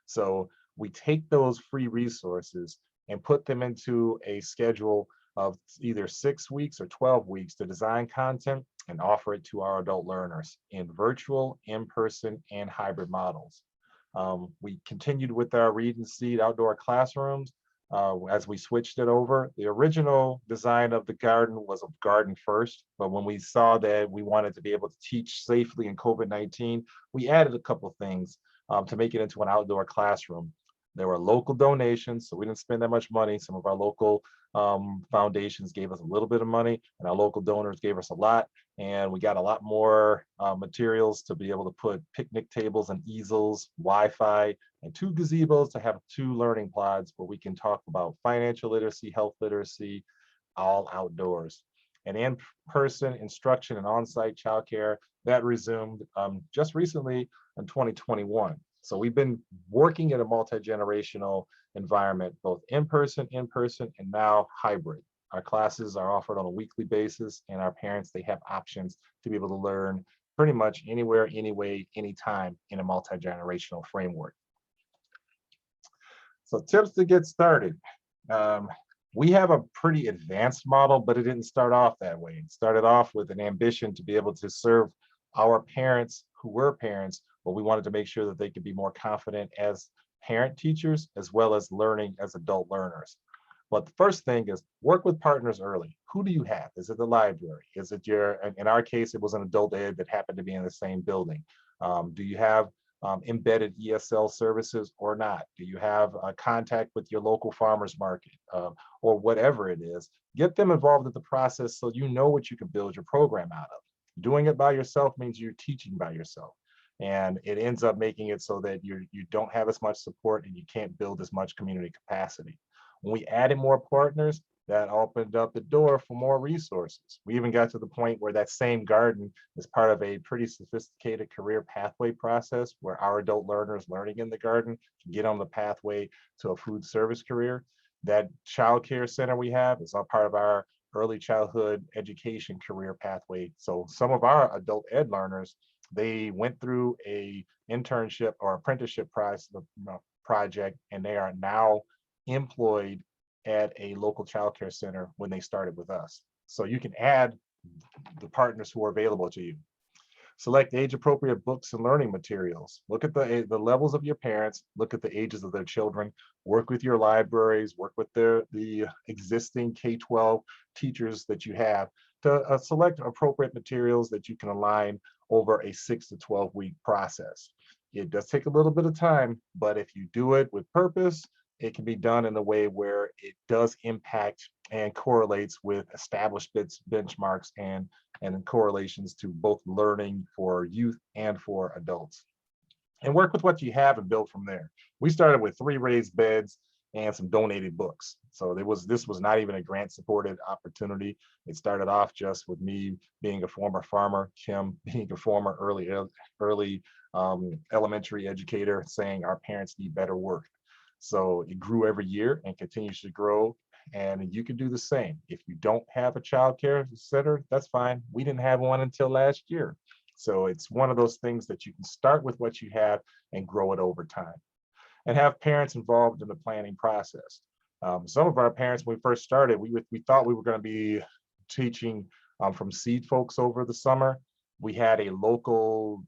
Speaker 2: So we take those free resources and put them into a schedule of either 6 weeks or 12 weeks to design content and offer it to our adult learners in virtual, in-person, and hybrid models. We continued with our Read and Seed outdoor classrooms. As we switched it over, the original design of the garden was a garden first, but when we saw that we wanted to be able to teach safely in COVID-19, we added a couple of things to make it into an outdoor classroom. There were local donations, so we didn't spend that much money. Some of our local foundations gave us a little bit of money, and our local donors gave us a lot. And we got a lot more materials to be able to put picnic tables and easels, Wi-Fi, and 2 gazebos to have 2 learning pods where we can talk about financial literacy, health literacy, all outdoors. And in-person instruction and on-site childcare, that resumed just recently in 2021. So we've been working in a multi-generational environment, both in-person, and now hybrid. Our classes are offered on a weekly basis, and our parents, they have options to be able to learn pretty much anywhere, anyway, anytime in a multi-generational framework. So tips to get started. We have a pretty advanced model, but it didn't start off that way. It started off with an ambition to be able to serve our parents who were parents, but we wanted to make sure that they could be more confident as parent teachers, as well as learning as adult learners. But the first thing is work with partners early. Who do you have? Is it the library? Is it in our case, it was an adult ed that happened to be in the same building. Do you have embedded ESL services or not? Do you have a contact with your local farmers market or whatever it is? Get them involved in the process so you know what you can build your program out of. Doing it by yourself means you're teaching by yourself. And it ends up making it so that you don't have as much support and you can't build as much community capacity. When we added more partners, that opened up the door for more resources. We even got to the point where that same garden is part of a pretty sophisticated career pathway process where our adult learners learning in the garden can get on the pathway to a food service career. That childcare center we have is all part of our early childhood education career pathway. So some of our adult ed learners, they went through a internship or apprenticeship project, and they are now employed at a local childcare center when they started with us. So you can add the partners who are available to you. Select age-appropriate books and learning materials. Look at the levels of your parents, look at the ages of their children, work with your libraries, work with the existing K-12 teachers that you have to select appropriate materials that you can align over a 6 to 12 week process. It does take a little bit of time, but if you do it with purpose, it can be done in a way where it does impact and correlates with established benchmarks and correlations to both learning for youth and for adults. And work with what you have and build from there. We started with 3 raised beds and some donated books. So this was not even a grant supported opportunity. It started off just with me being a former farmer, Kim being a former early elementary educator, saying our parents need better work. So it grew every year and continues to grow. And you can do the same. If you don't have a child care center, that's fine. We didn't have one until last year. So it's one of those things that you can start with what you have and grow it over time. And have parents involved in the planning process. Some of our parents, when we first started, we thought we were going to be teaching from seed folks over the summer. We had a local,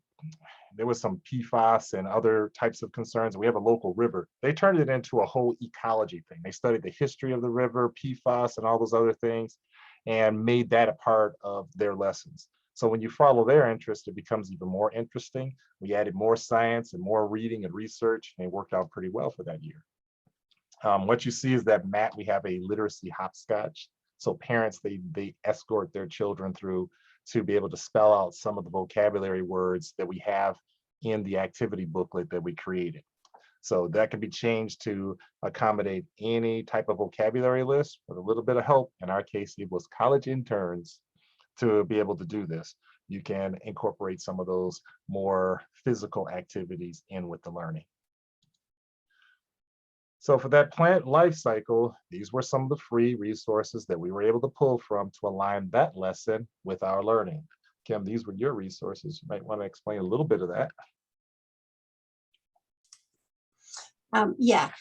Speaker 2: there was some PFAS and other types of concerns. We have a local river. They turned it into a whole ecology thing. They studied the history of the river, PFAS, and all those other things, and made that a part of their lessons. So when you follow their interest, it becomes even more interesting. We added more science and more reading and research, and it worked out pretty well for that year. What you see is that map, we have a literacy hopscotch. So parents, they escort their children through to be able to spell out some of the vocabulary words that we have in the activity booklet that we created. So that can be changed to accommodate any type of vocabulary list with a little bit of help. In our case, it was college interns to be able to do this. You can incorporate some of those more physical activities in with the learning. So for that plant life cycle, these were some of the free resources that we were able to pull from to align that lesson with our learning. Kim, these were your resources. You might want to explain a little bit of that.
Speaker 3: Yeah.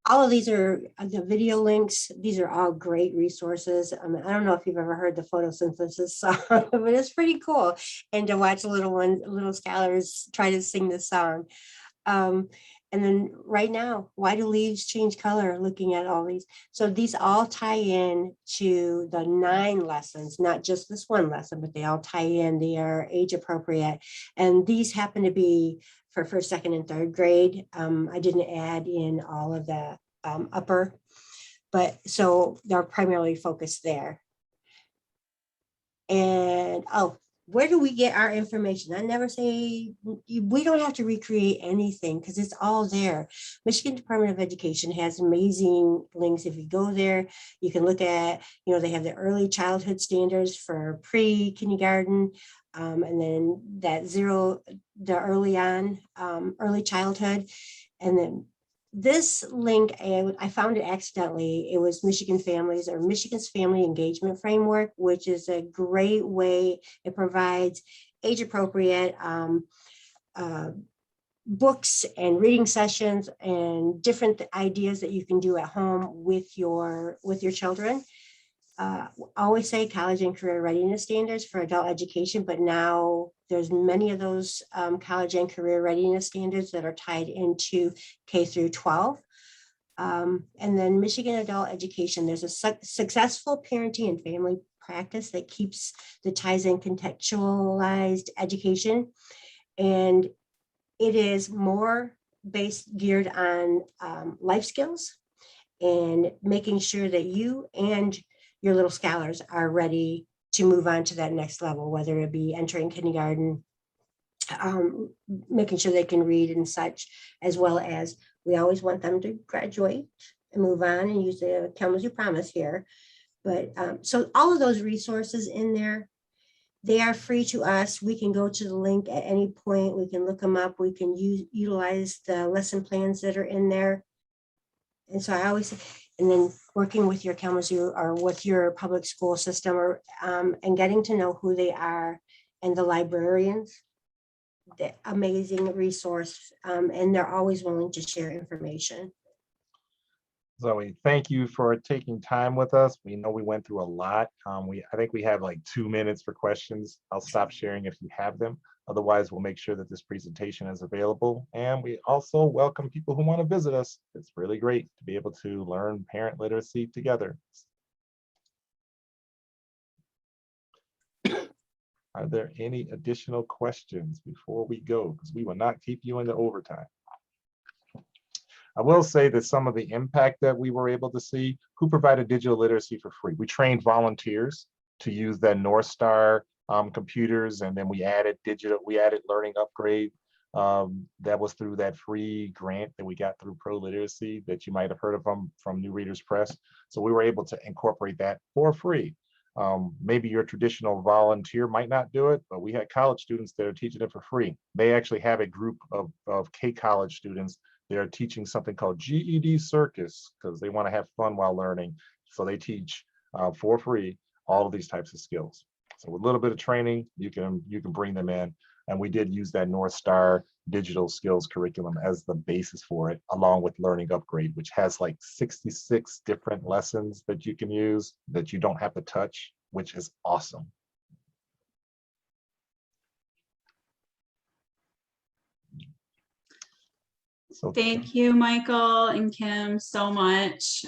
Speaker 3: All of these are the video links. These are all great resources. I don't know if you've ever heard the photosynthesis song, but it's pretty cool. And to watch little scholars try to sing this song. And then right now, why do leaves change color? Looking at all these. So these all tie in to the 9 lessons, not just this one lesson, but they all tie in. They are age appropriate. And these happen to be for first, second, and third grade. I didn't add in all of the upper, but so they're primarily focused there. And where do we get our information? I never say, we don't have to recreate anything because it's all there. Michigan Department of Education has amazing links. If you go there, you can look at, they have the early childhood standards for pre-kindergarten, and then the early childhood. And then this link, I found it accidentally. It was Michigan's Family Engagement Framework, which is a great way. It provides age-appropriate books and reading sessions and different ideas that you can do at home with your children. Always say college and career readiness standards for adult education, but now there's many of those college and career readiness standards that are tied into K through 12. And then Michigan Adult Education, there's a successful parenting and family practice that keeps the ties in contextualized education. And it is more geared on life skills and making sure that you and your little scholars are ready to move on to that next level, whether it be entering kindergarten, making sure they can read and such, as well as we always want them to graduate and move on and use the Kalamazoo Promise here. But so all of those resources in there, they are free to us. We can go to the link at any point. We can look them up. We can utilize the lesson plans that are in there. And so I always, and then working with your Kalamazoo or with your public school system, or and getting to know who they are, and the librarians, the amazing resource, and they're always willing to share information.
Speaker 2: Zoe, thank you for taking time with us. We know we went through a lot. I think we have like 2 minutes for questions. I'll stop sharing if you have them. Otherwise, we'll make sure that this presentation is available. And we also welcome people who want to visit us. It's really great to be able to learn parent literacy together. Are there any additional questions before we go? Because we will not keep you into overtime. I will say that some of the impact that we were able to see, who provided digital literacy for free. We trained volunteers to use that North Star computers, and then we added learning upgrade. That was through that free grant that we got through Pro Literacy that you might have heard of from New Readers Press. So we were able to incorporate that for free. Maybe your traditional volunteer might not do it, but we had college students that are teaching it for free. They actually have a group of K college students. They're teaching something called GED Circus because they want to have fun while learning. So they teach for free all of these types of skills. So with a little bit of training, you can bring them in. And we did use that North Star digital skills curriculum as the basis for it, along with Learning Upgrade, which has like 66 different lessons that you can use that you don't have to touch, which is awesome. So
Speaker 1: thank you, Michael and Kim, so much.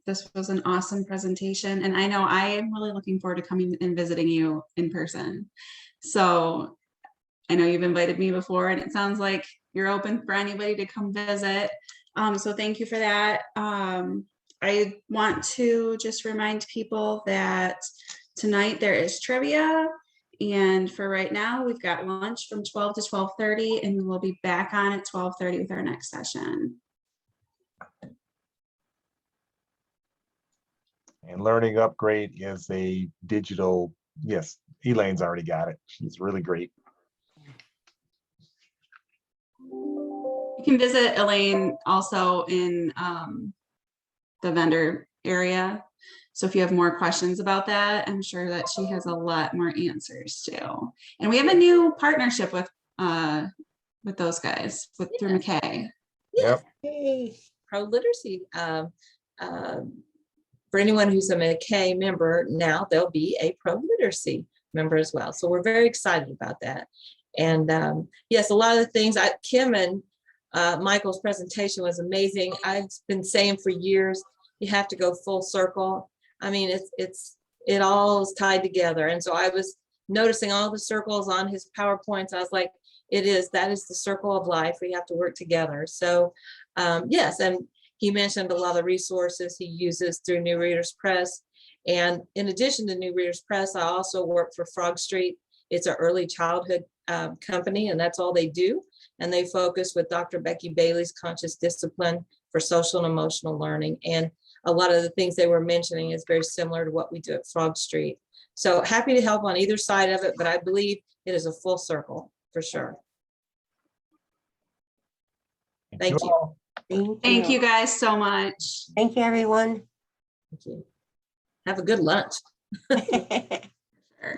Speaker 1: This was an awesome presentation, and I know I am really looking forward to coming and visiting you in person. So I know you've invited me before, and it sounds like you're open for anybody to come visit. So thank you for that. I want to just remind people that tonight there is trivia. And for right now, we've got lunch from 12 to 12:30, and we'll be back on at 12:30 with our next session.
Speaker 2: And Learning Upgrade is a digital, yes, Elaine's already got it. She's really great.
Speaker 1: You can visit Elaine also in the vendor area. So if you have more questions about that, I'm sure that she has a lot more answers too. And we have a new partnership with those guys through McKay.
Speaker 4: Yes.
Speaker 3: Yay.
Speaker 4: Pro Literacy. For anyone who's a McKay member now, they'll be a Pro Literacy member as well. So we're very excited about that. And yes, a lot of the things Kim and Michael's presentation was amazing. I've been saying for years, you have to go full circle. I mean, it all is tied together. And so I was noticing all the circles on his PowerPoints. I was like, that is the circle of life. We have to work together. So yes, and he mentioned a lot of the resources he uses through New Readers Press. And in addition to New Readers Press, I also work for Frog Street. It's an early childhood company, and that's all they do. And they focus with Dr. Becky Bailey's Conscious Discipline for Social and Emotional Learning. And a lot of the things they were mentioning is very similar to what we do at Frog Street. So happy to help on either side of it, but I believe it is a full circle for sure. Thank you.
Speaker 1: Thank you guys so much.
Speaker 3: Thank you, everyone.
Speaker 4: Thank you. Have a good lunch.
Speaker 3: Thank
Speaker 1: Sure.